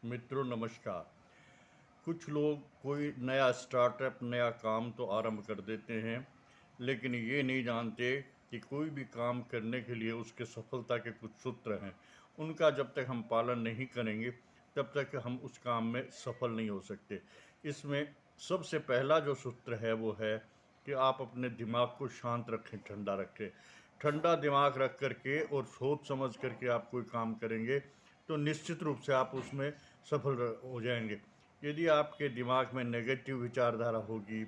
मित्रों नमस्कार। कुछ लोग कोई नया स्टार्टअप नया काम तो आरंभ कर देते हैं, लेकिन ये नहीं जानते कि कोई भी काम करने के लिए उसके सफलता के कुछ सूत्र हैं। उनका जब तक हम पालन नहीं करेंगे तब तक हम उस काम में सफल नहीं हो सकते। इसमें सबसे पहला जो सूत्र है वो है कि आप अपने दिमाग को शांत रखें, ठंडा रखें। ठंडा दिमाग रख करके और सोच समझ करके आप कोई काम करेंगे तो निश्चित रूप से आप उसमें सफल हो जाएंगे। यदि आपके दिमाग में नेगेटिव विचारधारा होगी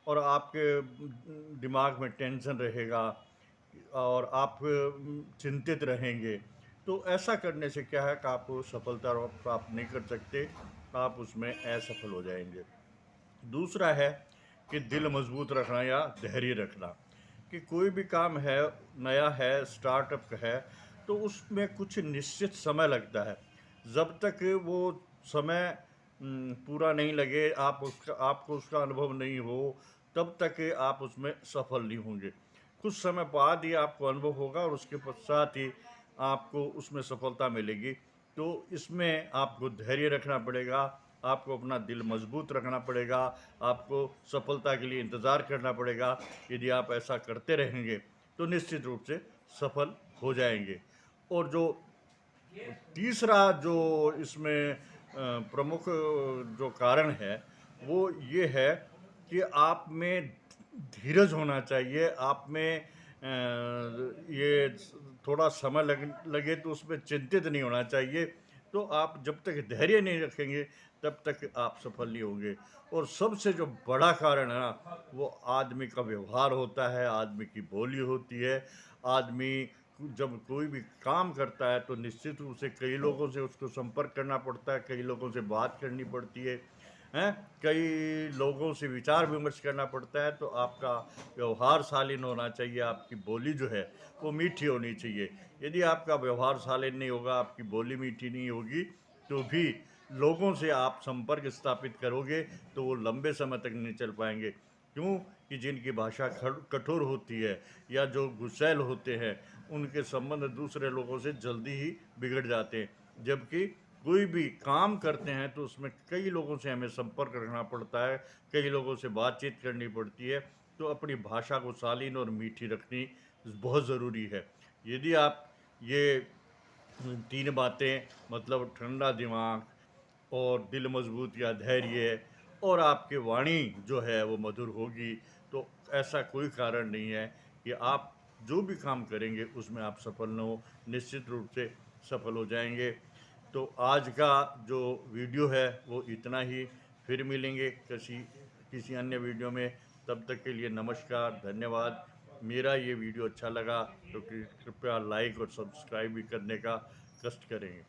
और आपके दिमाग में टेंशन रहेगा और आप चिंतित रहेंगे, तो ऐसा करने से क्या है कि आप सफलता प्राप्त नहीं कर सकते, आप उसमें असफल हो जाएंगे। दूसरा है कि दिल मजबूत रखना या धैर्य रखना। कि कोई भी काम है, नया है, स्टार्टअप है, तो उसमें कुछ निश्चित समय लगता है। जब तक वो समय पूरा नहीं लगे, आपको उसका अनुभव नहीं हो, तब तक आप उसमें सफल नहीं होंगे। कुछ समय बाद ही आपको अनुभव होगा और उसके पश्चात ही आपको उसमें सफलता मिलेगी। तो इसमें आपको धैर्य रखना पड़ेगा, आपको अपना दिल मजबूत रखना पड़ेगा, आपको सफलता के लिए इंतज़ार करना पड़ेगा। यदि आप ऐसा करते रहेंगे तो निश्चित रूप से सफल हो जाएंगे। और जो तीसरा जो इसमें प्रमुख जो कारण है वो ये है कि आप में धीरज होना चाहिए। आप में ये थोड़ा समय लगे तो उसमें चिंतित नहीं होना चाहिए। तो आप जब तक धैर्य नहीं रखेंगे तब तक आप सफल नहीं होंगे। और सबसे जो बड़ा कारण है ना, वो आदमी का व्यवहार होता है, आदमी की बोली होती है। आदमी जब कोई भी काम करता है तो निश्चित रूप से कई लोगों से उसको संपर्क करना पड़ता है, कई लोगों से बात करनी पड़ती है, हैं? कई लोगों से विचार विमर्श करना पड़ता है। तो आपका व्यवहार शालीन होना चाहिए, आपकी बोली जो है वो मीठी होनी चाहिए। यदि आपका व्यवहार शालीन नहीं होगा, आपकी बोली मीठी नहीं होगी, तो भी लोगों से आप संपर्क स्थापित करोगे तो वो लंबे समय तक नहीं चल पाएंगे। क्यों? कि जिनकी भाषा कठोर होती है या जो गुस्सैल होते हैं, उनके संबंध दूसरे लोगों से जल्दी ही बिगड़ जाते हैं। जबकि कोई भी काम करते हैं तो उसमें कई लोगों से हमें संपर्क रखना पड़ता है, कई लोगों से बातचीत करनी पड़ती है। तो अपनी भाषा को शालीन और मीठी रखनी बहुत ज़रूरी है। यदि आप ये तीन बातें, मतलब ठंडा दिमाग और दिल मजबूत या धैर्य और आपकी वाणी जो है वो मधुर होगी, तो ऐसा कोई कारण नहीं है कि आप जो भी काम करेंगे उसमें आप सफल न हो। निश्चित रूप से सफल हो जाएंगे। तो आज का जो वीडियो है वो इतना ही। फिर मिलेंगे किसी किसी अन्य वीडियो में। तब तक के लिए नमस्कार, धन्यवाद। मेरा ये वीडियो अच्छा लगा तो कृपया लाइक और सब्सक्राइब भी करने का कष्ट करेंगे।